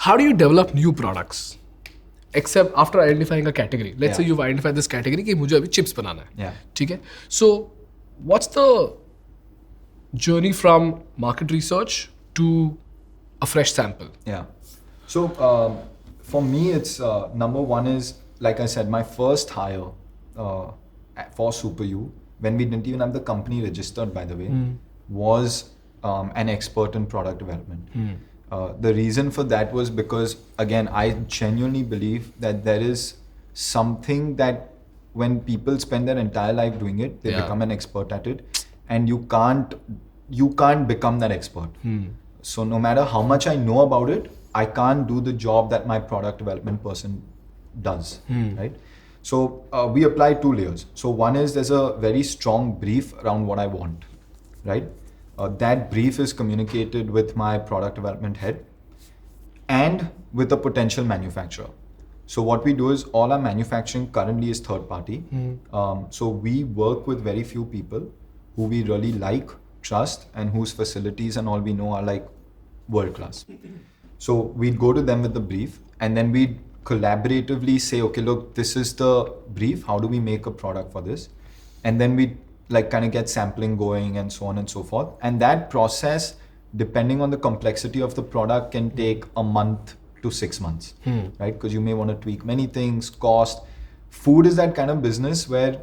how do you develop new products? Except after identifying a category. Let's say you've identified this category कि मुझे अभी chips बनाना है. Yeah. ठीक है? So what's the journey from market research to a fresh sample? Yeah. So for me, it's number one is, like I said, my first hire for SuperYou, when we didn't even have the company registered, by the way, was an expert in product development. The reason for that was because, again, I genuinely believe that there is something that when people spend their entire life doing it, they become an expert at it, and you can't become that expert. So no matter how much I know about it, I can't do the job that my product development person does, right? So we apply 2 layers. So one is there's a very strong brief around what I want, right? That brief is communicated with my product development head and with a potential manufacturer. So what we do is all our manufacturing currently is third party. So we work with very few people who we really like, trust, and whose facilities and all we know are like world class. So we'd go to them with the brief, and then we'd collaboratively say, okay, look, this is the brief. How do we make a product for this? And then we like kind of get sampling going and so on and so forth. And that process, depending on the complexity of the product, can take a month to 6 months, right? Because you may want to tweak many things, cost. Food is that kind of business where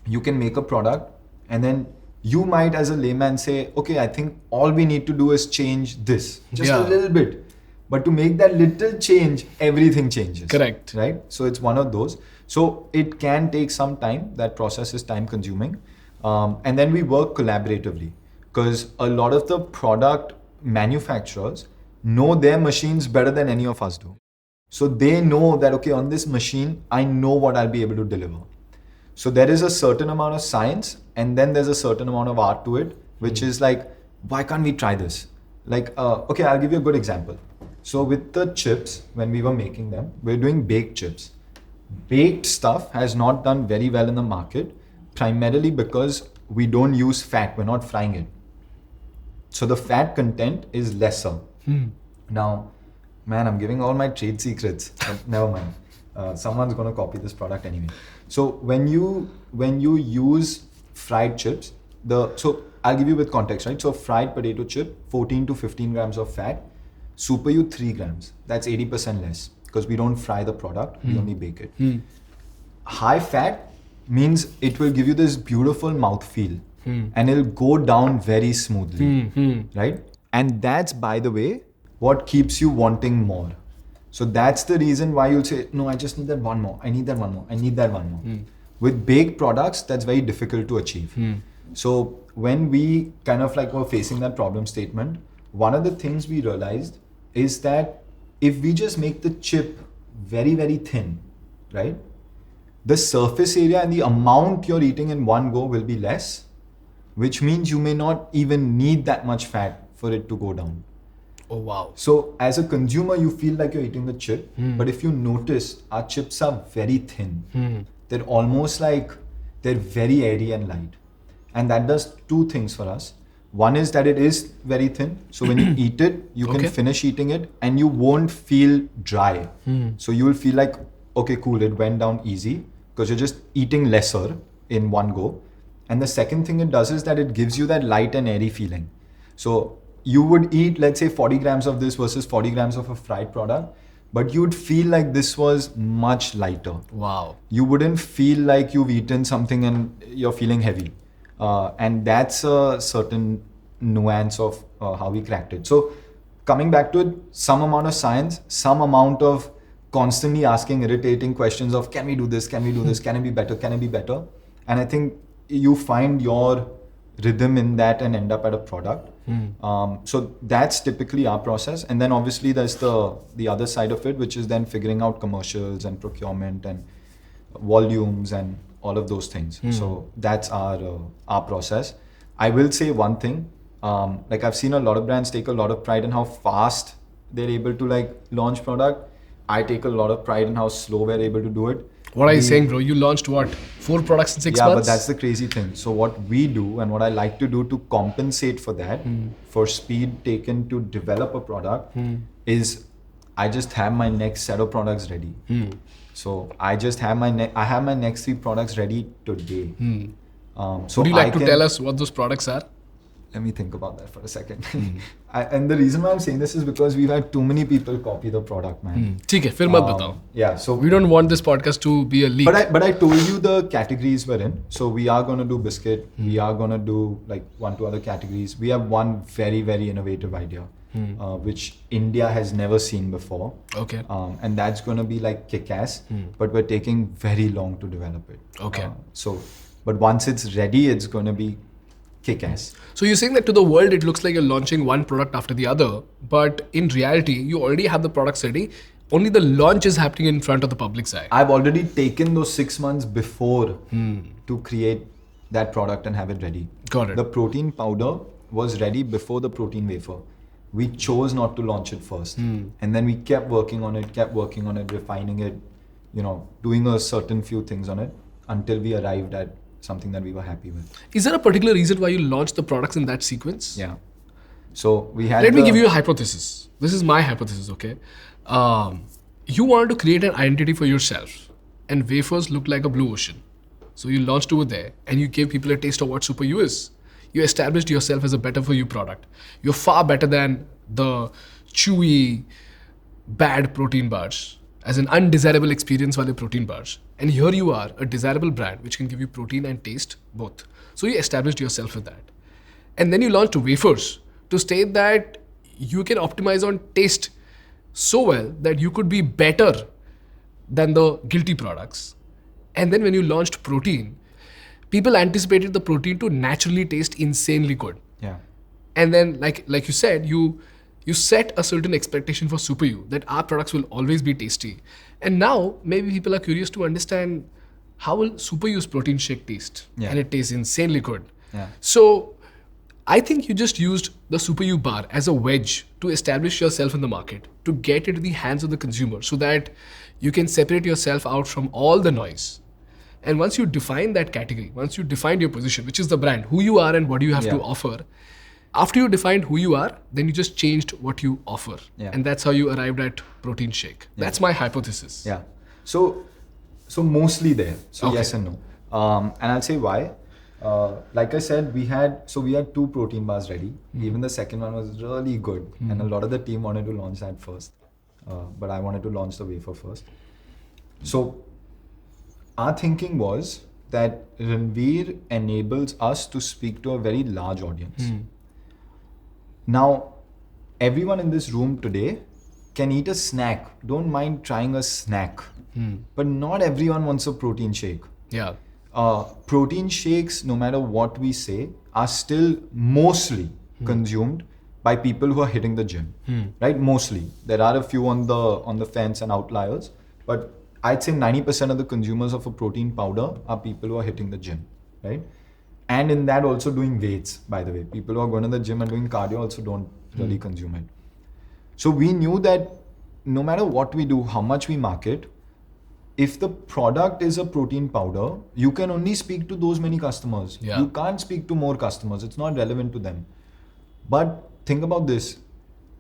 you can make a product and then you might as a layman say, okay, I think all we need to do is change this, just a little bit. But to make that little change, everything changes. Correct. Right? So it's one of those. So it can take some time. That process is time consuming. And then we work collaboratively because a lot of the product manufacturers know their machines better than any of us do. So they know that, okay, on this machine, I know what I'll be able to deliver. So there is a certain amount of science and then there's a certain amount of art to it, which is like, why can't we try this? Like, okay, I'll give you a good example. So with the chips, when we were making them, we're doing baked chips. Baked stuff has not done very well in the market, primarily because we don't use fat, we're not frying it. So the fat content is lesser. Now, man, I'm giving all my trade secrets, but never mind. Someone's gonna copy this product anyway. So when you use fried chips, so I'll give you with context, right? So fried potato chip, 14 to 15 grams of fat. SuperYou 3 grams. That's 80% less because we don't fry the product, we only bake it. High fat means it will give you this beautiful mouthfeel and it'll go down very smoothly, right? And that's, by the way, what keeps you wanting more. So that's the reason why you'll say, no, I just need that one more. I need that one more. I need that one more. With baked products, that's very difficult to achieve. So when we kind of like were facing that problem statement, one of the things we realized is that if we just make the chip very, very thin, right? The surface area and the amount you're eating in one go will be less, which means you may not even need that much fat for it to go down. Oh, wow. So as a consumer, you feel like you're eating the chip, but if you notice, our chips are very thin. They're almost like, they're very airy and light. And that does 2 things for us. One is that it is very thin. So when you eat it, you can finish eating it and you won't feel dry. So you will feel like, okay, cool, it went down easy because you're just eating lesser in one go. And the second thing it does is that it gives you that light and airy feeling. So you would eat, let's say 40 grams of this versus 40 grams of a fried product, but you'd feel like this was much lighter. Wow. You wouldn't feel like you've eaten something and you're feeling heavy. And that's a certain nuance of how we cracked it. So coming back to it, some amount of science, some amount of constantly asking irritating questions of, can we do this? Can we do this? Can it be better? Can it be better? And I think you find your rhythm in that and end up at a product. So that's typically our process. And then obviously there's the other side of it, which is then figuring out commercials and procurement and volumes and all of those things. So that's our process. I will say one thing, like I've seen a lot of brands take a lot of pride in how fast they're able to like launch product. I take a lot of pride in how slow we're able to do it. What are you saying, bro? You launched what? 4 products in 6 months? Yeah, but that's the crazy thing. So what we do and what I like to do to compensate for that, for speed taken to develop a product, is I just have my next set of products ready. So I just have I have my next 3 products ready today. So Would you like to tell us what those products are? Let me think about that for a second. And the reason why I'm saying this is because we've had too many people copy the product, man. ठीक है, फिर मत बताओ. Yeah, so We don't want this podcast to be a leak. But I told you the categories we're in. So we are going to do biscuit. We are going to do like 1-2 other categories. We have one very, very innovative idea, which India has never seen before. Okay. And that's going to be like kick-ass, but we're taking very long to develop it. Okay. But once it's ready, it's going to be kick-ass. So you're saying that to the world, it looks like you're launching one product after the other, but in reality, you already have the products ready. Only the launch is happening in front of the public's eye. I've already taken those 6 months before to create that product and have it ready. Got it. The protein powder was ready before the protein wafer. We chose not to launch it first. And then we kept working on it, refining it, doing a certain few things on it until we arrived at something that we were happy with. Is there a particular reason why you launched the products in that sequence? Yeah. So we had. Let me give you a hypothesis. This is my hypothesis, okay? You wanted to create an identity for yourself, and wafers look like a blue ocean. So you launched over there, and you gave people a taste of what SuperYou is. You established yourself as a better for you product. You're far better than the chewy, bad protein bars, as an undesirable experience while protein bars. And here you are, a desirable brand which can give you protein and taste both. So you established yourself with that. And then you launched wafers to state that you can optimize on taste so well that you could be better than the guilty products. And then when you launched protein, people anticipated the protein to naturally taste insanely good. Yeah. And then, like you said, you set a certain expectation for SuperYou that our products will always be tasty. And now maybe people are curious to understand how will SuperYou's protein shake taste? Yeah. And it tastes insanely good. Yeah. So I think you just used the SuperYou bar as a wedge to establish yourself in the market, to get into the hands of the consumer so that you can separate yourself out from all the noise. And once you define that category, once you defined your position, which is the brand, who you are and what you have to offer, after you defined who you are, then you just changed what you offer. Yeah. And that's how you arrived at protein shake. Yeah. That's my hypothesis. Yeah. So mostly there. So Okay. yes and no. And I'll say why. Like I said, we had 2 protein bars ready. Even the second one was really good. And a lot of the team wanted to launch that first. But I wanted to launch the wafer first. So our thinking was that Ranveer enables us to speak to a very large audience. Now, everyone in this room today can eat a snack. Don't mind trying a snack. But not everyone wants a protein shake. Yeah. Protein shakes, no matter what we say, are still mostly consumed by people who are hitting the gym. Right? Mostly. There are a few on the fence and outliers. But I'd say 90% of the consumers of a protein powder are people who are hitting the gym. Right? And in that also doing weights, by the way. People who are going to the gym and doing cardio also don't really consume it. So we knew that no matter what we do, how much we market, if the product is a protein powder, you can only speak to those many customers. Yeah. You can't speak to more customers. It's not relevant to them. But think about this.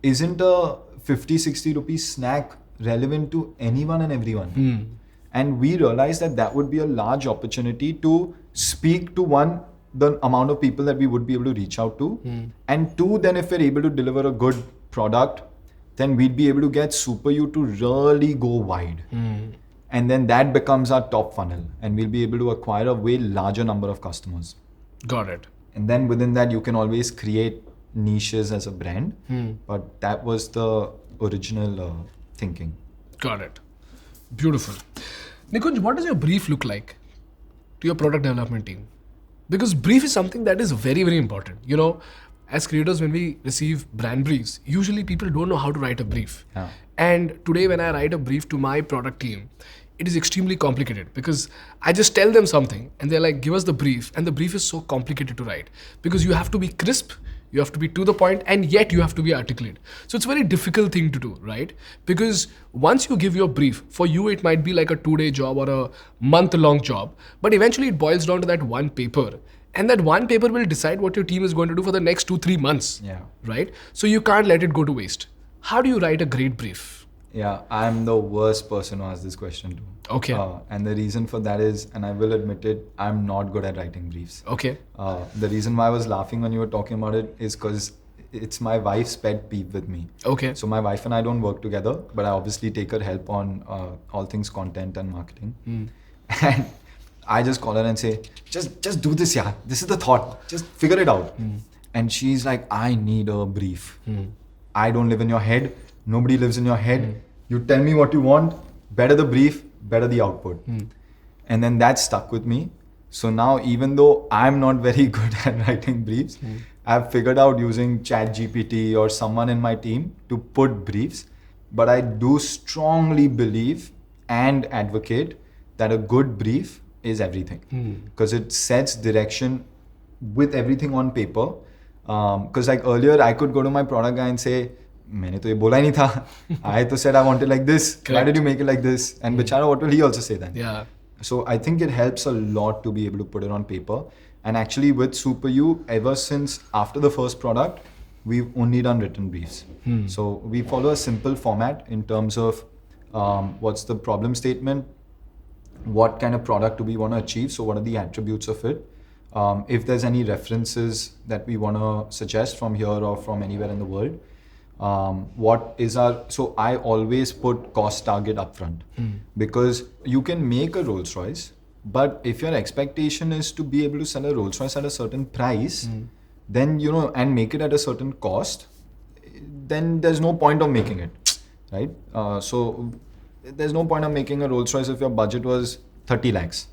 Isn't a 50-60 rupee snack relevant to anyone and everyone? And we realized that would be a large opportunity to speak to the amount of people that we would be able to reach out to. And 2, then if we're able to deliver a good product, then we'd be able to get SuperYou to really go wide. And then that becomes our top funnel. And we'll be able to acquire a way larger number of customers. Got it. And then within that, you can always create niches as a brand. But that was the original thinking. Got it. Beautiful. Nikunj, what does your brief look like to your product development team? Because brief is something that is very, very important. As creators, when we receive brand briefs, usually people don't know how to write a brief. Yeah. And today when I write a brief to my product team, it is extremely complicated because I just tell them something and they're like, give us the brief. And the brief is so complicated to write because you have to be crisp, you have to be to the point, and yet you have to be articulate. So it's a very difficult thing to do, right? Because once you give your brief, for you it might be like a 2-day job or a month-long job, but eventually it boils down to that one paper. And that one paper will decide what your team is going to do for the next 2-3 months, Yeah. right? So you can't let it go to waste. How do you write a great brief? Yeah, I'm the worst person to ask this question to. Okay. And the reason for that is, and I will admit it, I'm not good at writing briefs. Okay. The reason why I was laughing when you were talking about it is because it's my wife's pet peeve with me. Okay. So my wife and I don't work together, but I obviously take her help on all things content and marketing. And I just call her and say, just do this, yeah. This is the thought. Just figure it out. And she's like, I need a brief. I don't live in your head. Nobody lives in your head. You tell me what you want. Better the brief, better the output. And then that stuck with me. So now, even though I'm not very good at writing briefs, I've figured out using ChatGPT or someone in my team to put briefs. But I do strongly believe and advocate that a good brief is everything, because it sets direction with everything on paper. Because like earlier, I could go to my product guy and say, मैंने तो ये बोला ही नहीं था. I तो said I wanted like this. Correct. Why did you make it like this? And Bichara, what will he also say then? Yeah. So I think it helps a lot to be able to put it on paper. And actually with SuperYou, ever since after the first product, we've only done written briefs. So we follow a simple format in terms of what's the problem statement, what kind of product do we want to achieve, so what are the attributes of it. If there's any references that we want to suggest from here or from anywhere in the world. What is our, so I always put cost target upfront, because you can make a Rolls Royce, but if your expectation is to be able to sell a Rolls Royce at a certain price, then, you know, and make it at a certain cost, then there's no point of making it, right? So there's no point of making a Rolls Royce if your budget was 30 lakhs.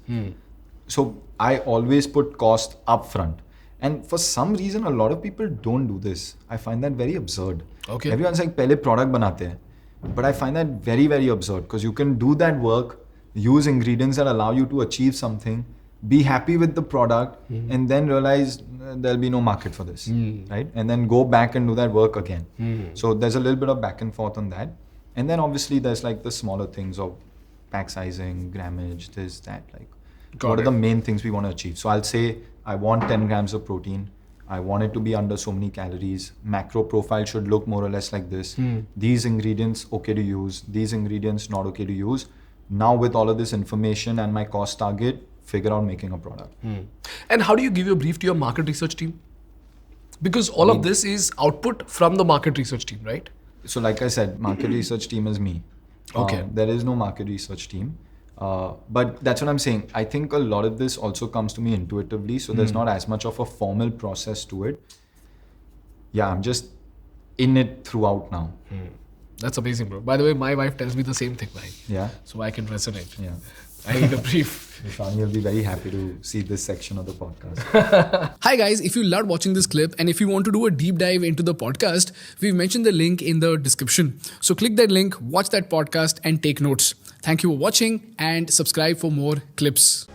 So I always put cost upfront. And for some reason, a lot of people don't do this. I find that very absurd. Okay. Everyone's like, "Pehle product banate hain." But I find that very, very absurd, because you can do that work, use ingredients that allow you to achieve something, be happy with the product, and then realize there'll be no market for this, right? And then go back and do that work again. So there's a little bit of back and forth on that. And then obviously there's like the smaller things of pack sizing, grammage, this, that, like what are the main things we want to achieve. So I'll say, I want 10 grams of protein. I want it to be under so many calories. Macro profile should look more or less like this. These ingredients okay to use. These ingredients not okay to use. Now with all of this information and my cost target, figure out making a product. And how do you give your brief to your market research team? Because all of this is output from the market research team, right? So like I said, market research team is me. Okay. There is no market research team. But that's what I'm saying. I think a lot of this also comes to me intuitively. So there's not as much of a formal process to it. Yeah, I'm just in it throughout now. That's amazing, bro. By the way, my wife tells me the same thing, bhai. Yeah. So I can resonate. Yeah. I need a brief. Vishwani will be very happy to see this section of the podcast. Hi guys, if you loved watching this clip and if you want to do a deep dive into the podcast, we've mentioned the link in the description. So click that link, watch that podcast and take notes. Thank you for watching and subscribe for more clips.